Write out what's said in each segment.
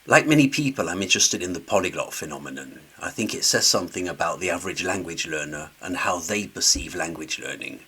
Like many people, I'm interested in the polyglot phenomenon. I think it says something about the average language learner and how they perceive language learning.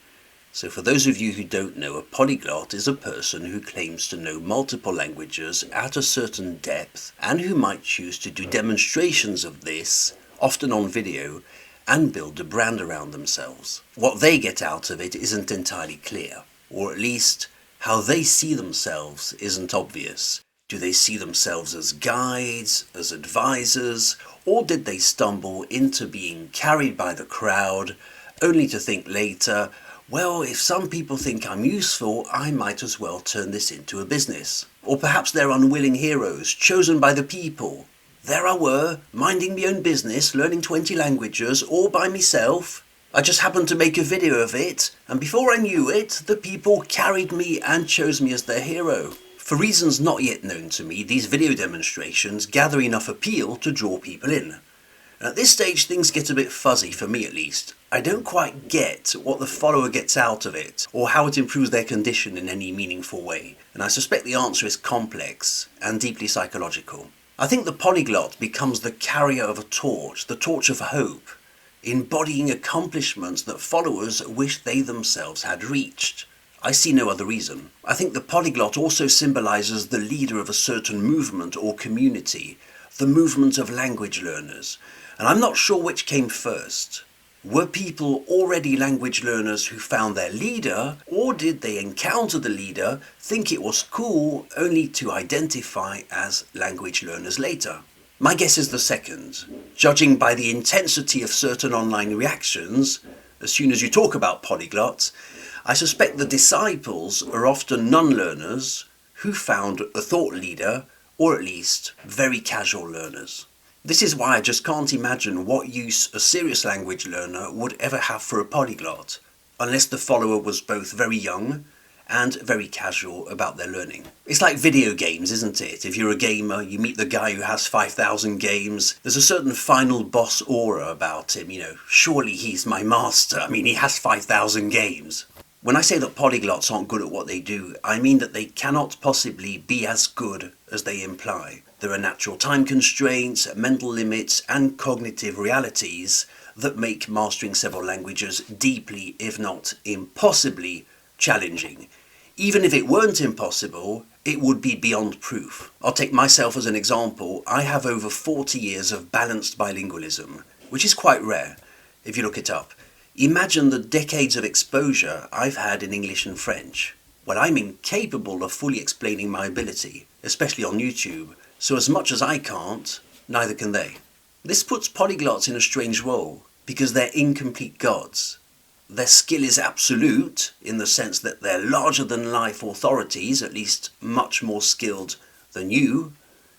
So for those of you who don't know, a polyglot is a person who claims to know multiple languages at a certain depth and who might choose to do demonstrations of this, often on video, and build a brand around themselves. What they get out of it isn't entirely clear, or at least how they see themselves isn't obvious. Do they see themselves as guides, as advisors, or did they stumble into being carried by the crowd, only to think later, well, if some people think I'm useful, I might as well turn this into a business. Or perhaps they're unwilling heroes, chosen by the people. There I were, minding my own business, learning 20 languages, all by myself. I just happened to make a video of it, and before I knew it, the people carried me and chose me as their hero. For reasons not yet known to me, these video demonstrations gather enough appeal to draw people in. At this stage, things get a bit fuzzy, for me at least. I don't quite get what the follower gets out of it, or how it improves their condition in any meaningful way. And I suspect the answer is complex and deeply psychological. I think the polyglot becomes the carrier of a torch, the torch of hope, embodying accomplishments that followers wish they themselves had reached. I see no other reason. I think the polyglot also symbolizes the leader of a certain movement or community, the movement of language learners. And I'm not sure which came first. Were people already language learners who found their leader, or did they encounter the leader, think it was cool, only to identify as language learners later? My guess is the second. Judging by the intensity of certain online reactions, as soon as you talk about polyglots, I suspect the disciples are often non-learners who found a thought leader, or at least very casual learners. This is why I just can't imagine what use a serious language learner would ever have for a polyglot, unless the follower was both very young and very casual about their learning. It's like video games, isn't it? If you're a gamer, you meet the guy who has 5,000 games, there's a certain final boss aura about him, surely he's my master, he has 5,000 games. When I say that polyglots aren't good at what they do, I mean that they cannot possibly be as good as they imply. There are natural time constraints, mental limits, and cognitive realities that make mastering several languages deeply, if not impossibly, challenging. Even if it weren't impossible, it would be beyond proof. I'll take myself as an example. I have over 40 years of balanced bilingualism, which is quite rare, if you look it up. Imagine the decades of exposure I've had in English and French. Well, I'm incapable of fully explaining my ability, especially on YouTube, so as much as I can't, neither can they. This puts polyglots in a strange role, because they're incomplete gods. Their skill is absolute, in the sense that they're larger-than-life authorities, at least much more skilled than you,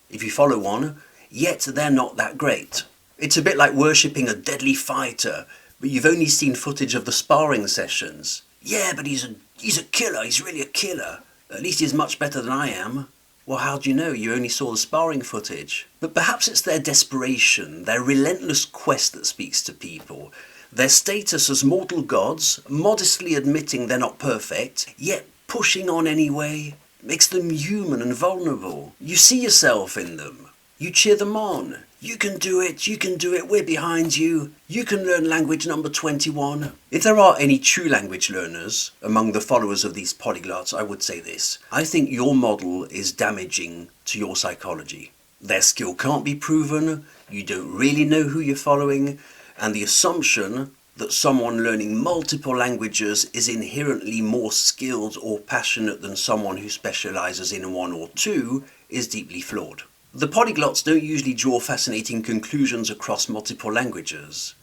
if you follow one, yet they're not that great. It's a bit like worshipping a deadly fighter, but you've only seen footage of the sparring sessions. Yeah, but he's a killer, he's really a killer. At least he's much better than I am. Well, how do you know? You only saw the sparring footage. But perhaps it's their desperation, their relentless quest that speaks to people. Their status as mortal gods, modestly admitting they're not perfect, yet pushing on anyway, makes them human and vulnerable. You see yourself in them. You cheer them on. You can do it, we're behind you. You can learn language number 21. If there are any true language learners among the followers of these polyglots, I would say this. I think your model is damaging to your psychology. Their skill can't be proven, you don't really know who you're following, and the assumption that someone learning multiple languages is inherently more skilled or passionate than someone who specializes in one or two is deeply flawed. The polyglots don't usually draw fascinating conclusions across multiple languages,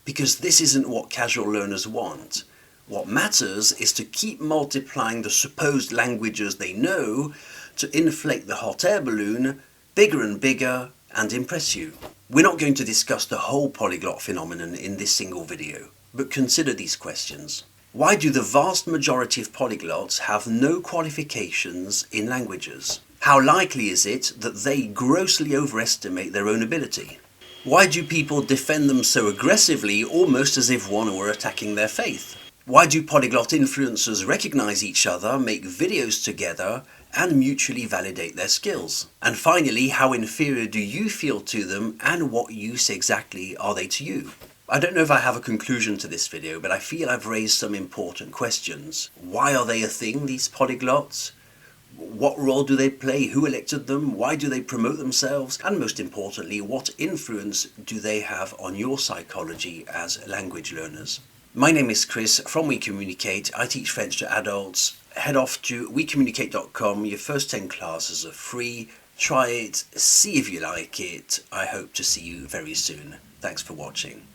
because this isn't what casual learners want. What matters is to keep multiplying the supposed languages they know to inflate the hot air balloon bigger and bigger and impress you. We're not going to discuss the whole polyglot phenomenon in this single video, but consider these questions. Why do the vast majority of polyglots have no qualifications in languages? How likely is it that they grossly overestimate their own ability? Why do people defend them so aggressively, almost as if one were attacking their faith? Why do polyglot influencers recognize each other, make videos together, and mutually validate their skills. And finally, how inferior do you feel to them, and what use exactly are they to you? I don't know if I have a conclusion to this video, but I feel I've raised some important questions. Why are they a thing, these polyglots? What role do they play? Who elected them? Why do they promote themselves? And most importantly, what influence do they have on your psychology as language learners? My name is Chris from We Communicate. I teach French to adults. Head off to wecommunicate.com. Your first 10 classes are free. Try it, see if you like it. I hope to see you very soon. Thanks for watching.